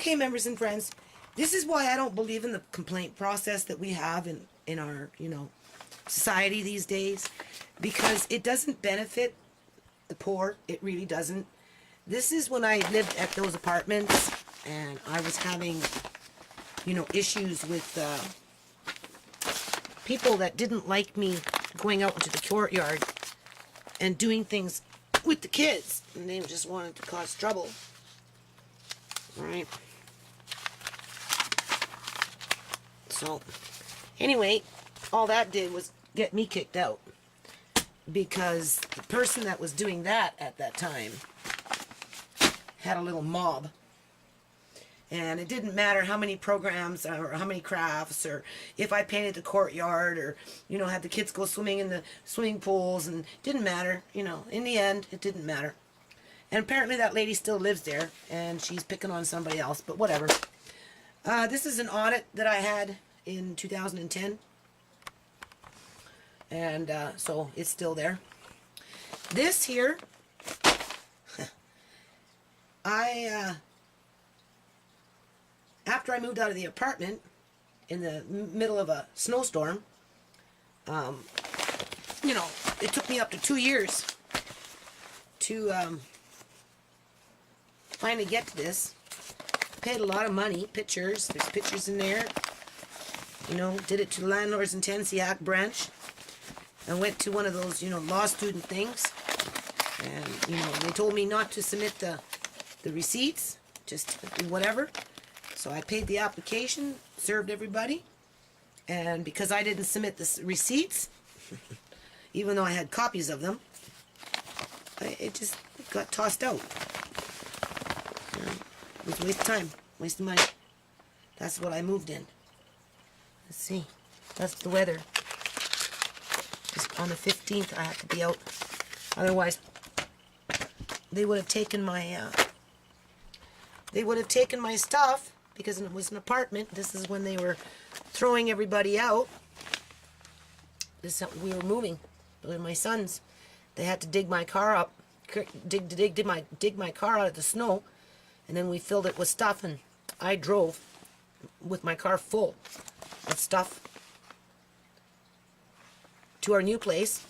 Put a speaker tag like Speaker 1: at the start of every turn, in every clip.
Speaker 1: Okay, members and friends, this is why I don't believe in the complaint process that we have in our, society these days, because it doesn't benefit the poor. It really doesn't. This is when I lived at those apartments and I was having, issues with people that didn't like me going out into the courtyard and doing things with the kids, and they just wanted to cause trouble. Right? So, anyway, all that did was get me kicked out, because the person that was doing that at that time had a little mob. And it didn't matter how many programs or how many crafts, or if I painted the courtyard, or, had the kids go swimming in the swimming pools, and it didn't matter. In the end, it didn't matter. And apparently that lady still lives there, and she's picking on somebody else, but whatever. This is an audit that I had in 2010. And so it's still there. This here, after I moved out of the apartment in the middle of a snowstorm, it took me up to 2 years to finally get to this. Paid a lot of money, pictures, there's pictures in there. Did it to the Landlords in Tennessee Act branch. I went to one of those, law student things. And, they told me not to submit the receipts, just do whatever. So I paid the application, served everybody. And because I didn't submit the receipts, even though I had copies of them, it just got tossed out. It was a waste of time, waste of money. That's what I moved in. Let's see. That's the weather. Just on the 15th, I have to be out. Otherwise, they would have taken my stuff, because it was an apartment. This is when they were throwing everybody out. We were moving with my sons. They had to dig my car up, dig my car out of the snow, and then we filled it with stuff, and I drove with my car full of stuff to our new place,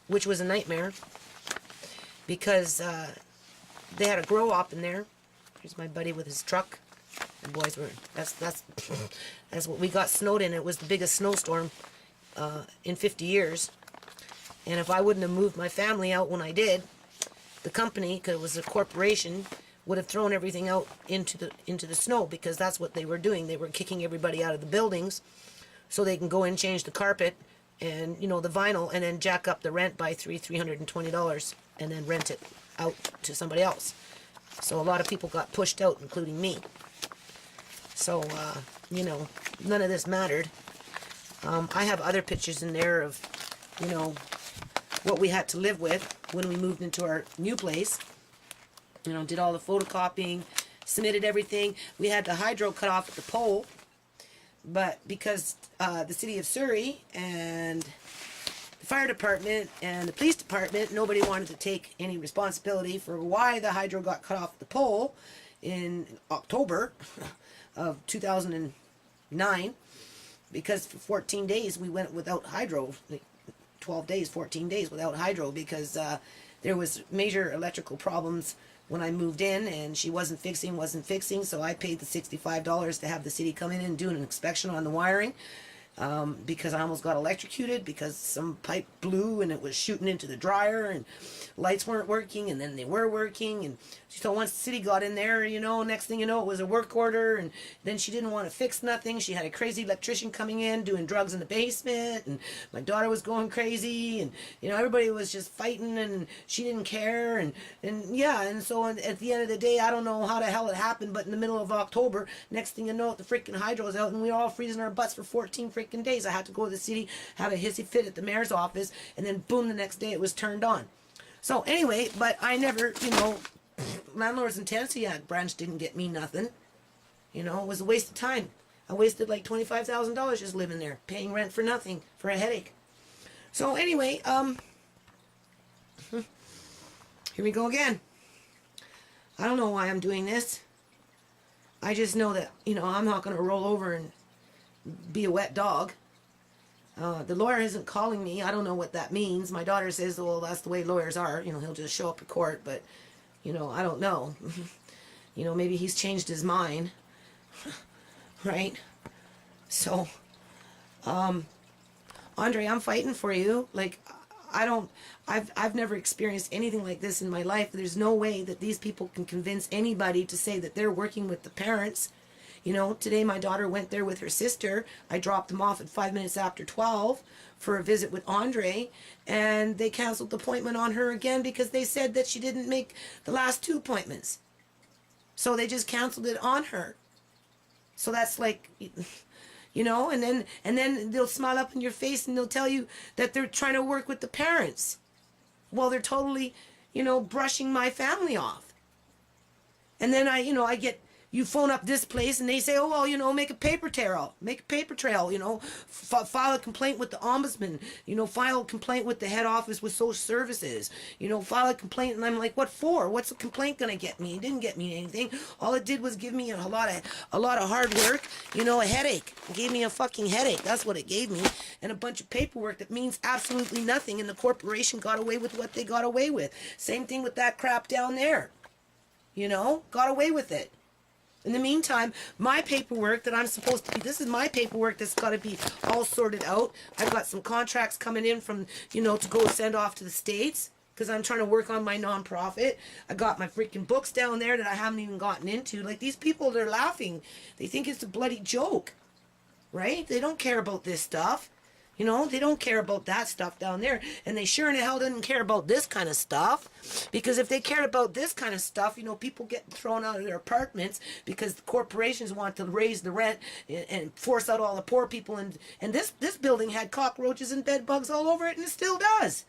Speaker 1: which was a nightmare, because they had a grow op in there. Here's my buddy with his truck. The boys were, that's what we got snowed in. It was the biggest snowstorm in 50 years. And if I wouldn't have moved my family out when I did, the company, because it was a corporation, would have thrown everything out into the snow, because that's what they were doing. They were kicking everybody out of the buildings so they can go in, change the carpet and the vinyl, and then jack up the rent by $320 and then rent it out to somebody else. So a lot of people got pushed out, including me. So none of this mattered. I have other pictures in there of what we had to live with when we moved into our new place. Did all the photocopying, submitted everything. We had the hydro cut off at the pole, but because the city of Surrey and the fire department and the police department, nobody wanted to take any responsibility for why the hydro got cut off at the pole in October of 2009, because for 14 days we went without hydro, 12 days, 14 days without hydro, because there was major electrical problems when I moved in, and she wasn't fixing, so I paid the $65 to have the city come in and do an inspection on the wiring, because I almost got electrocuted, because some pipe blew and it was shooting into the dryer, and lights weren't working, and then they were working, and so once the city got in there, next thing you know, it was a work order, and then she didn't want to fix nothing. She had a crazy electrician coming in, doing drugs in the basement, and my daughter was going crazy, and, everybody was just fighting, and she didn't care, and yeah, and so at the end of the day, I don't know how the hell it happened, but in the middle of October, next thing you know, the freaking hydro's out, and we were all freezing our butts for 14 freaking days. I had to go to the city, have a hissy fit at the mayor's office, and then boom, the next day it was turned on. So anyway, but I never, Landlords in Tennessee Act branch didn't get me nothing. It was a waste of time. I wasted like $25,000 just living there, paying rent for nothing, for a headache. So anyway, here we go again. I don't know why I'm doing this. I just know that, you know, I'm not going to roll over and be a wet dog. The lawyer isn't calling me. I don't know what that means. My daughter says, well, that's the way lawyers are. You know, he'll just show up at court, but, you know, I don't know. You know, maybe he's changed his mind. Right? So, Andre, I'm fighting for you. Like, I've never experienced anything like this in my life. There's no way that these people can convince anybody to say that they're working with the parents. You know, today my daughter went there with her sister. I dropped them off at 5 minutes after 12 for a visit with Andre, and they canceled the appointment on her again because they said that she didn't make the last 2 appointments. So they just canceled it on her. So that's like, you know, and then they'll smile up in your face and they'll tell you that they're trying to work with the parents. Well, they're totally, you know, brushing my family off. And then I get, you phone up this place and they say, oh, well, you know, make a paper trail, you know, file a complaint with the ombudsman, you know, file a complaint with the head office with social services, you know, file a complaint. And I'm like, what for? What's a complaint going to get me? It didn't get me anything. All it did was give me a lot of hard work, you know, a headache. It gave me a fucking headache. That's what it gave me. And a bunch of paperwork that means absolutely nothing. And the corporation got away with what they got away with. Same thing with that crap down there. You know, got away with it. In the meantime, my paperwork that I'm supposed to be, this is my paperwork that's got to be all sorted out. I've got some contracts coming in from, you know, to go send off to the States because I'm trying to work on my nonprofit. I got my freaking books down there that I haven't even gotten into. Like, these people, they're laughing. They think it's a bloody joke, right? They don't care about this stuff. You know, they don't care about that stuff down there. And they sure in the hell didn't care about this kind of stuff. Because if they cared about this kind of stuff, you know, people get thrown out of their apartments because the corporations want to raise the rent and force out all the poor people. And this building had cockroaches and bed bugs all over it, and it still does.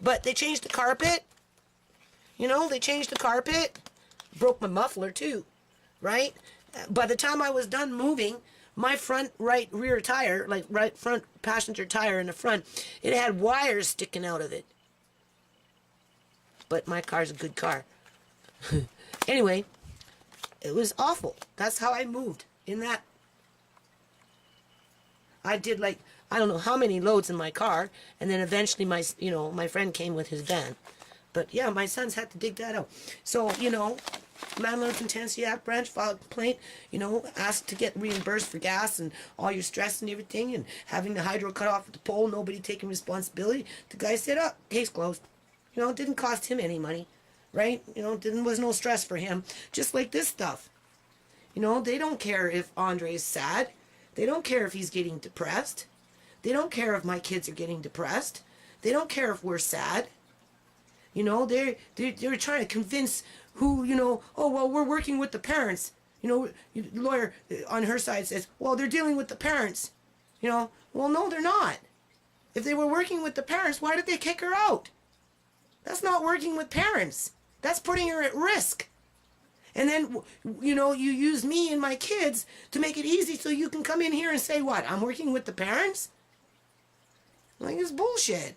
Speaker 1: But they changed the carpet. You know, they changed the carpet. Broke my muffler, too. Right? By the time I was done moving, my front right rear tire, like right front passenger tire in the front, it had wires sticking out of it. But my car's a good car. Anyway, it was awful. That's how I moved in that. I did like, I don't know how many loads in my car, and then eventually my friend came with his van. But yeah, my sons had to dig that out. So, you know, Landlords and Tenancy Act branch, filed a complaint, you know, asked to get reimbursed for gas and all your stress and everything, and having the hydro cut off at the pole, nobody taking responsibility. The guy said, oh, case closed. You know, it didn't cost him any money, right? You know, was no stress for him. Just like this stuff. You know, they don't care if Andre's sad. They don't care if he's getting depressed. They don't care if my kids are getting depressed. They don't care if we're sad. You know, they're trying to convince who, you know, oh, well, we're working with the parents. You know, the lawyer on her side says, well, they're dealing with the parents. You know, well, no, they're not. If they were working with the parents, why did they kick her out? That's not working with parents. That's putting her at risk. And then, you know, you use me and my kids to make it easy so you can come in here and say, what, I'm working with the parents? Like, it's bullshit.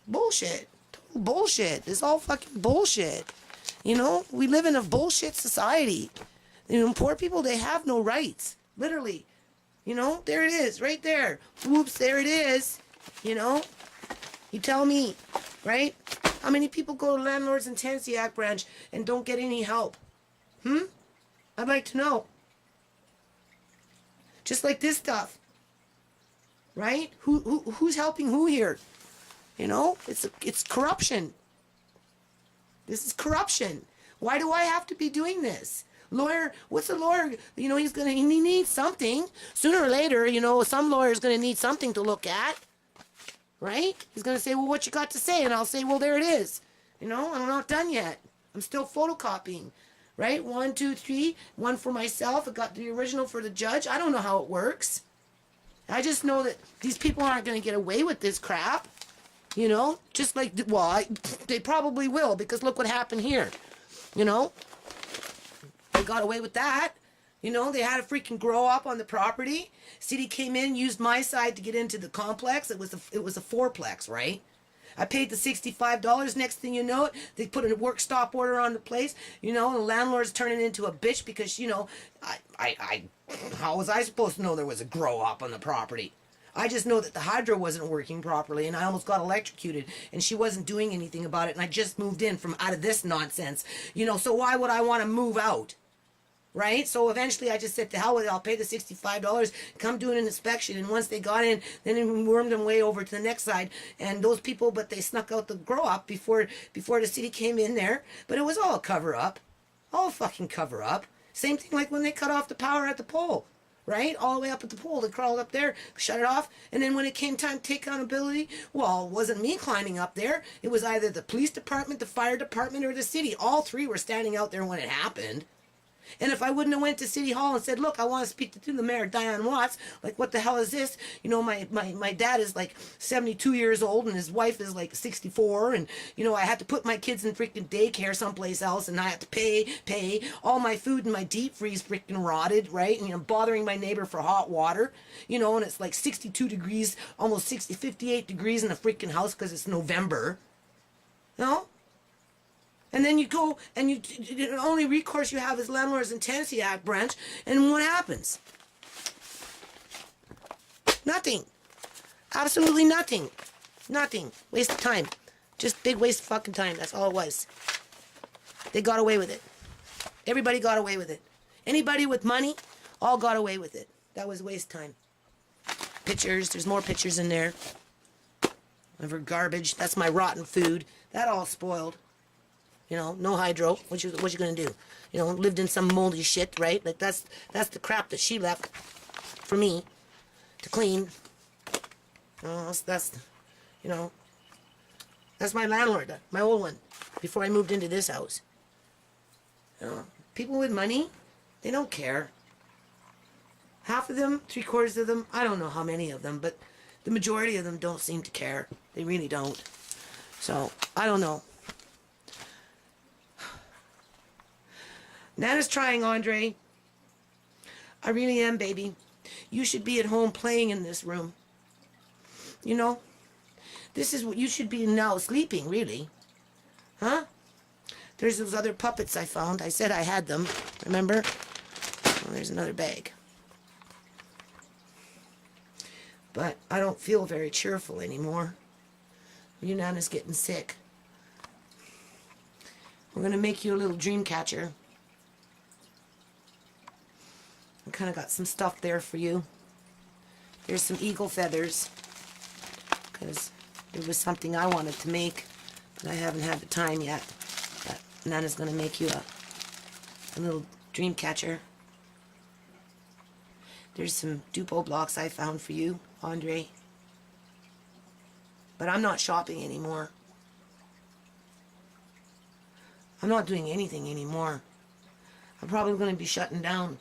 Speaker 1: Bullshit. Total bullshit. It's all fucking bullshit. You know, we live in a bullshit society. You know, poor people, they have no rights. Literally. You know, there it is, right there. Whoops, there it is. You know, you tell me, right? How many people go to Landlords and Tenancy Act branch and don't get any help? I'd like to know. Just like this stuff. Right? Who's helping who here? You know, it's corruption. This is corruption. Why do I have to be doing this? Lawyer, what's a lawyer? You know, he needs something. Sooner or later, you know, some lawyer's going to need something to look at. Right? He's going to say, well, what you got to say? And I'll say, well, there it is. You know, I'm not done yet. I'm still photocopying. Right? 1, 2, 3. One for myself. I got the original for the judge. I don't know how it works. I just know that these people aren't going to get away with this crap. You know? Just like, well, they probably will, because look what happened here. You know? They got away with that. You know, they had a freaking grow up on the property. City came in, used my side to get into the complex. It was a fourplex, right? I paid the $65. Next thing you know it, they put a work stop order on the place. You know, and the landlord's turning into a bitch because, you know, how was I supposed to know there was a grow up on the property? I just know that the hydro wasn't working properly and I almost got electrocuted and she wasn't doing anything about it and I just moved in from out of this nonsense. You know, so why would I want to move out? Right? So eventually I just said, to hell with it, I'll pay the $65, come do an inspection. And once they got in, then we wormed them way over to the next side. And those people, but they snuck out the grow up before the city came in there. But it was all a cover up. All fucking cover up. Same thing like when they cut off the power at the pole. Right? All the way up at the pole. They crawled up there, shut it off. And then when it came time to take accountability, well, it wasn't me climbing up there. It was either the police department, the fire department, or the city. All three were standing out there when it happened. And if I wouldn't have went to City Hall and said, look, I want to speak to the mayor, Diane Watts, like, what the hell is this? You know, my dad is like 72 years old and his wife is like 64. And, you know, I had to put my kids in freaking daycare someplace else and I had to pay. All my food in my deep freeze freaking rotted, right? And, you know, bothering my neighbor for hot water, you know, and it's like 62 degrees, almost 58 degrees in the freaking house because it's November. You know? And then you go, and the only recourse you have is Landlords and Tenancy Act branch, and what happens? Nothing. Absolutely nothing. Nothing. Waste of time. Just big waste of fucking time. That's all it was. They got away with it. Everybody got away with it. Anybody with money, all got away with it. That was a waste of time. Pictures. There's more pictures in there. Of her garbage. That's my rotten food. That all spoiled. You know, no hydro. What you gonna do? You know, lived in some moldy shit, right? Like that's the crap that she left for me to clean. That's you know, that's my landlord, my old one, before I moved into this house. You know, people with money, they don't care. Half of them, 3/4 of them, I don't know how many of them, but the majority of them don't seem to care. They really don't. So I don't know. Nana's trying, Andre. I really am, baby. You should be at home playing in this room. You know? This is what you should be now, sleeping, really. Huh? There's those other puppets I found. I said I had them. Remember? Oh, there's another bag. But I don't feel very cheerful anymore. Your Nana's getting sick. We're going to make you a little dream catcher. I kind of got some stuff there for you. Here's some eagle feathers, because it was something I wanted to make, but I haven't had the time yet. But Nana's going to make you a little dream catcher. There's some Dupo blocks I found for you, Andre. But I'm not shopping anymore. I'm not doing anything anymore. I'm probably going to be shutting down.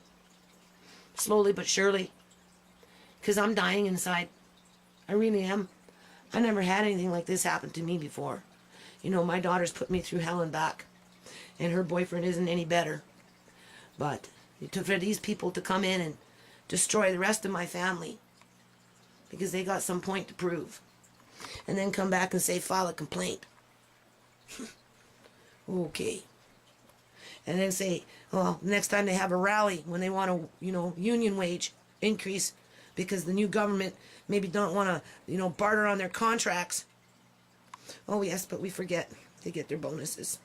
Speaker 1: Slowly but surely. Because I'm dying inside. I really am. I never had anything like this happen to me before. You know, my daughter's put me through hell and back. And her boyfriend isn't any better. But it took for these people to come in and destroy the rest of my family. Because they got some point to prove. And then come back and say, file a complaint. Okay. And then say, well, next time they have a rally when they want a, you know, union wage increase because the new government maybe don't want to, you know, barter on their contracts. Oh, yes, but we forget they get their bonuses.